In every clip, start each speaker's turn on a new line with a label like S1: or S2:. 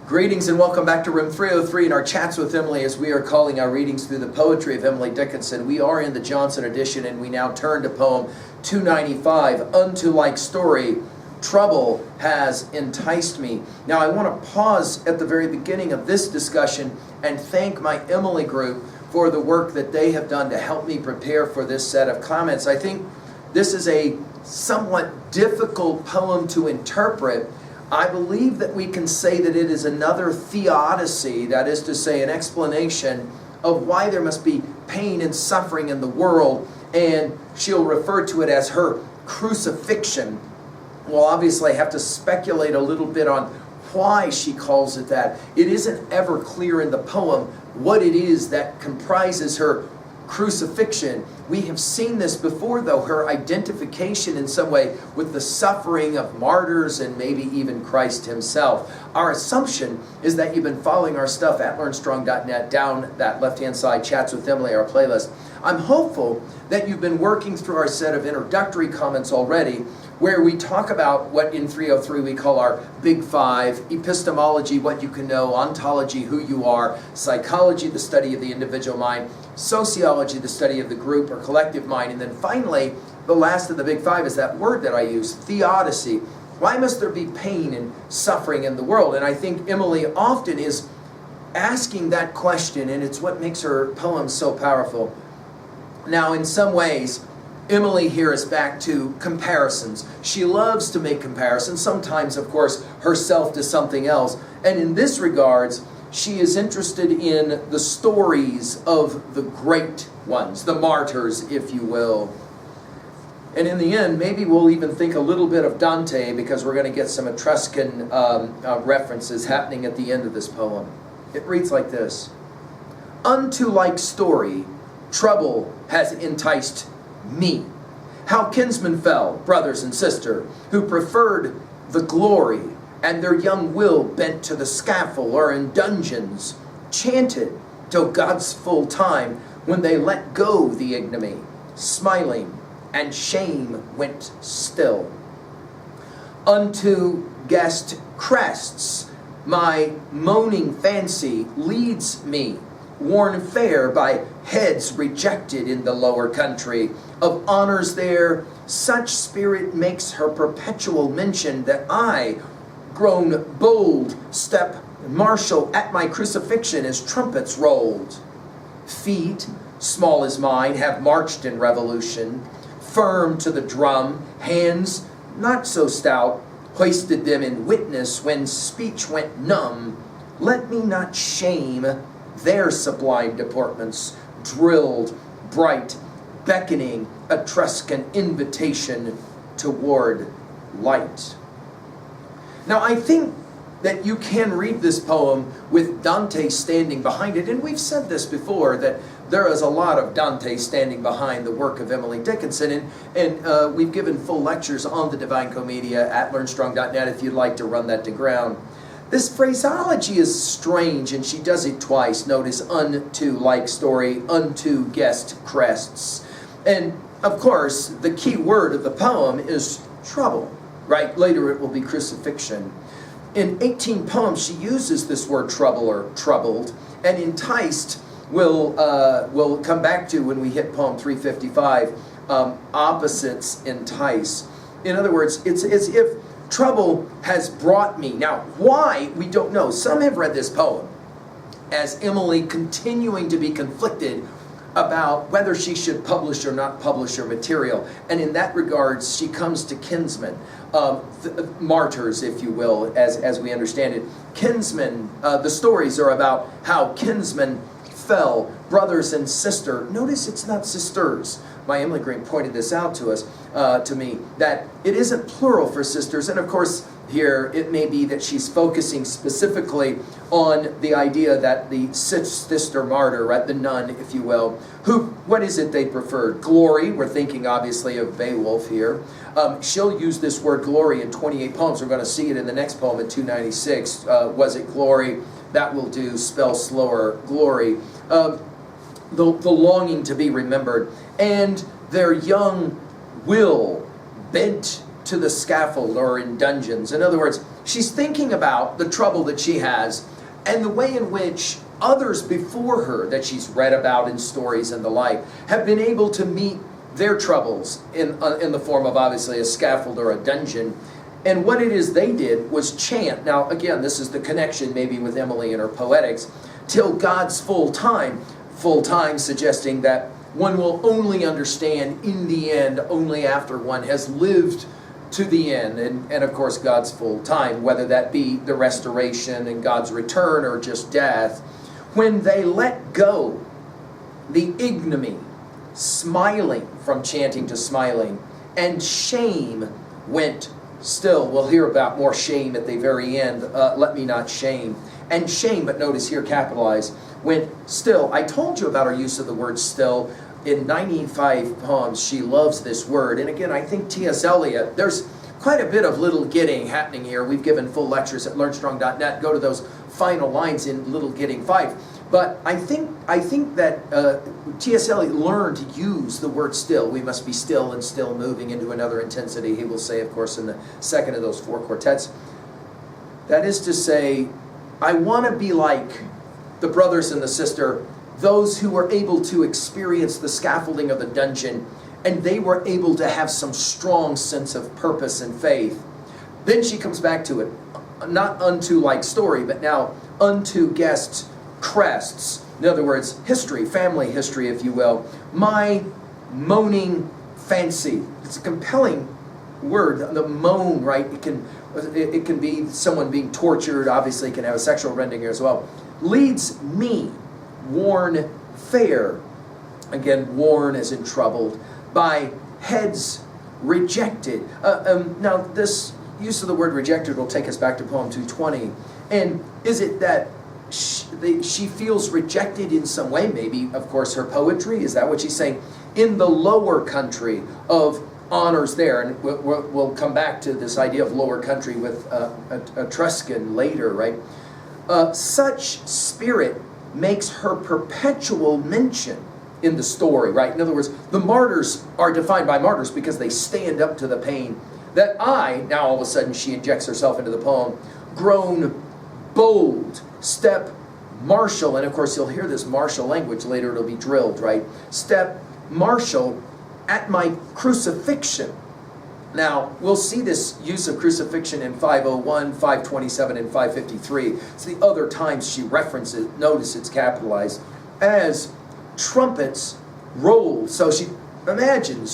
S1: Greetings and welcome back to room 303 in our chats with Emily as we are calling our readings through the poetry of Emily Dickinson. We are in the Johnson edition and we now turn to poem 295, Unto Like Story, Trouble Has Enticed Me. Now I want to pause at the very beginning of this discussion and thank my Emily group for the work that they have done to help me prepare for this set of comments. I think this is a somewhat difficult poem to interpret. I believe that we can say that it is another theodicy, that is to say, an explanation of why there must be pain and suffering in the world, and she'll refer to it as her crucifixion. Well, obviously I have to speculate a little bit on why she calls it that. It isn't ever clear in the poem what it is that comprises her crucifixion. We have seen this before, though, her identification in some way with the suffering of martyrs and maybe even Christ himself. Our assumption is that you've been following our stuff at learnstrong.net, down that left-hand side, Chats with Emily, our playlist. I'm hopeful that you've been working through our set of introductory comments already, where we talk about what in 303 we call our Big Five: epistemology, what you can know; ontology, who you are; psychology, the study of the individual mind; sociology, the study of the group or collective mind; and then finally, the last of the Big Five is that word that I use, theodicy. Why must there be pain and suffering in the world? And I think Emily often is asking that question, and it's what makes her poems so powerful. Now, in some ways, Emily here is back to comparisons. She loves to make comparisons, sometimes, of course, herself to something else. And in this regards, she is interested in the stories of the great ones, the martyrs, if you will. And in the end, maybe we'll even think a little bit of Dante, because we're going to get some Etruscan references happening at the end of this poem. It reads like this: Unto like story, trouble has enticed me. How kinsmen fell, brothers and sister, who preferred the glory, and their young will bent to the scaffold or in dungeons, chanted till God's full time, when they let go the ignominy, smiling, and shame went still. Unto guest crests my moaning fancy leads me, worn fair by heads rejected in the lower country. Of honors there, such spirit makes her perpetual mention, that I, grown bold, step martial at my crucifixion as trumpets rolled. Feet, small as mine, have marched in revolution, firm to the drum; hands, not so stout, hoisted them in witness when speech went numb. Let me not shame their sublime deportments, drilled, bright, beckoning Etruscan invitation toward light. Now I think that you can read this poem with Dante standing behind it, and we've said this before, that there is a lot of Dante standing behind the work of Emily Dickinson, and we've given full lectures on the Divine Commedia at learnstrong.net if you'd like to run that to ground. This phraseology is strange, and she does it twice. Notice unto like story, unto guest crests. And of course, the key word of the poem is trouble, right? Later it will be crucifixion. In 18 poems, she uses this word trouble or troubled, and enticed we'll come back to when we hit poem 355, opposites entice. In other words, it's as if trouble has brought me. Now, why? We don't know. Some have read this poem as Emily continuing to be conflicted about whether she should publish or not publish her material. And in that regard, she comes to kinsmen, martyrs, if you will, as we understand it. Kinsmen, the stories are about how kinsmen fell, brothers and sister. Notice it's not sisters. My Emily Green pointed this out to us, to me, that it isn't plural for sisters. And of course, here it may be that she's focusing specifically on the idea that the sister martyr, right, the nun, if you will, what is it they preferred? Glory. We're thinking obviously of Beowulf here. She'll use this word glory in 28 poems. We're going to see it in the next poem at 296. Was it glory? That will do. Spell slower. Glory. The longing to be remembered. And their young will bent to the scaffold or in dungeons. In other words, she's thinking about the trouble that she has and the way in which others before her that she's read about in stories and the like have been able to meet their troubles in the form of obviously a scaffold or a dungeon. And what it is they did was chant. Now again, this is the connection maybe with Emily and her poetics, till God's full time suggesting that one will only understand in the end only after one has lived to the end, and of course God's full time, whether that be the restoration and God's return or just death. When they let go the ignominy, smiling from chanting to smiling, and shame went still. We'll hear about more shame at the very end. Let me not shame. And shame, but notice here capitalized, went still. I told you about our use of the word still. In 95 poems, she loves this word. And again, I think T.S. Eliot, there's quite a bit of little getting happening here. We've given full lectures at learnstrong.net. Go to those final lines in Little Getting 5. But I think that T.S. Eliot learned to use the word still. We must be still and still moving into another intensity, he will say, of course, in the second of those 4 quartets. That is to say, I want to be like the brothers and the sister, those who were able to experience the scaffolding of the dungeon, and they were able to have some strong sense of purpose and faith. Then she comes back to it, not unto like story, but now unto guests' crests. In other words, history, family history, if you will. My moaning fancy. It's a compelling word, the moan, right? It can be someone being tortured, obviously it can have a sexual rending here as well. Leads me, worn fair, again, worn as in troubled, by heads rejected. Now, this use of the word rejected will take us back to poem 220. And is it that she feels rejected in some way? Maybe, of course, her poetry. Is that what she's saying? In the lower country of honors there, and we'll come back to this idea of lower country with Etruscan later, right? Such spirit makes her perpetual mention in the story, right? In other words, the martyrs are defined by martyrs because they stand up to the pain. That now all of a sudden she injects herself into the poem, grown bold, step martial, and of course you'll hear this martial language later, it'll be drilled, right? Step martial at my crucifixion. Now, we'll see this use of crucifixion in 501, 527, and 553. It's the other times she references, notice it's capitalized, as trumpets roll. So she imagines,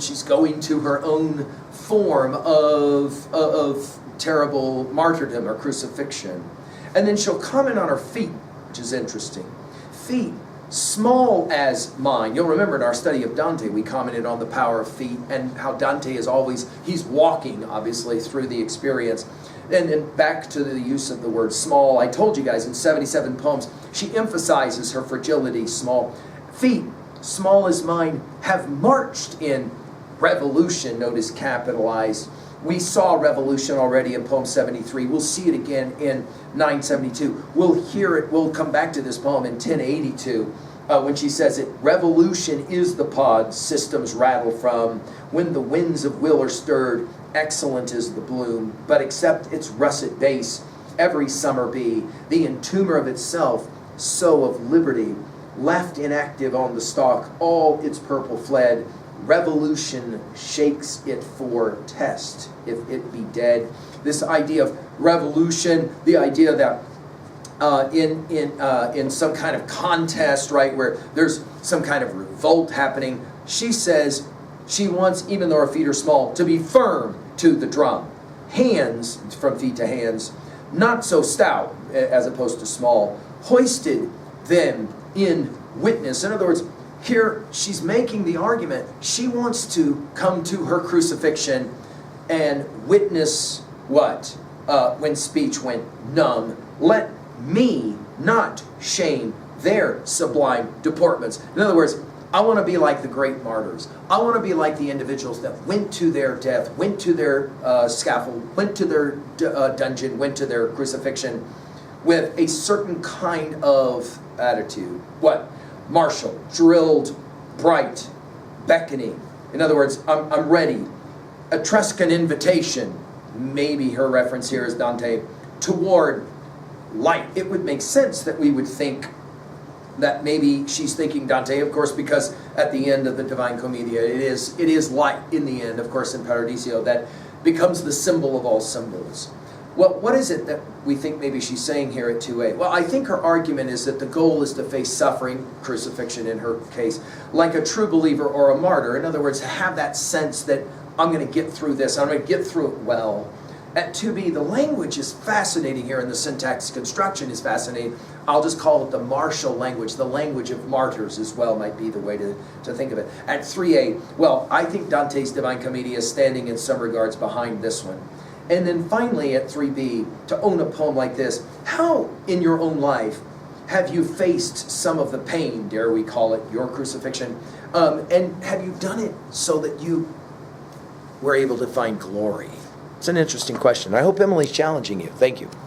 S1: she's going to her own form of terrible martyrdom or crucifixion. And then she'll comment on her feet, which is interesting. Feet, small as mine. You'll remember in our study of Dante, we commented on the power of feet and how Dante is always, he's walking, obviously, through the experience. And then back to the use of the word small. I told you guys in 77 poems, she emphasizes her fragility, small. Feet, small as mine, have marched in revolution, notice capitalized. We saw revolution already in poem 73. We'll see it again in 972. We'll hear it, we'll come back to this poem in 1082 when she says it, revolution is the pod systems rattle from. When the winds of will are stirred, excellent is the bloom. But except its russet base, every summer bee, the entomber of itself, sow of liberty, left inactive on the stalk, all its purple fled. Revolution shakes it for test, if it be dead. This idea of revolution, the idea that in some kind of contest, right, where there's some kind of revolt happening, she says she wants, even though her feet are small, to be firm to the drum. Hands, from feet to hands, not so stout as opposed to small, hoisted them in witness. In other words, here she's making the argument she wants to come to her crucifixion and witness what? When speech went numb. Let me not shame their sublime deportments. In other words, I want to be like the great martyrs. I want to be like the individuals that went to their death, went to their scaffold, went to their dungeon, went to their crucifixion with a certain kind of attitude. What? Martial, drilled, bright, beckoning. In other words, I'm ready. Etruscan invitation, maybe her reference here is Dante, toward light. It would make sense that we would think that maybe she's thinking Dante, of course, because at the end of the Divine Commedia, it is light in the end, of course, in Paradiso, that becomes the symbol of all symbols. Well, what is it that we think maybe she's saying here at 2a? Well, I think her argument is that the goal is to face suffering, crucifixion in her case, like a true believer or a martyr. In other words, have that sense that I'm going to get through this, I'm going to get through it well. At 2b, the language is fascinating here, and the syntax construction is fascinating. I'll just call it the martial language, the language of martyrs as well might be the way to think of it. At 3a, well, I think Dante's Divine Commedia is standing in some regards behind this one. And then finally at 3b, to own a poem like this, how in your own life have you faced some of the pain, dare we call it, your crucifixion, and have you done it so that you were able to find glory? It's an interesting question. I hope Emily's challenging you. Thank you.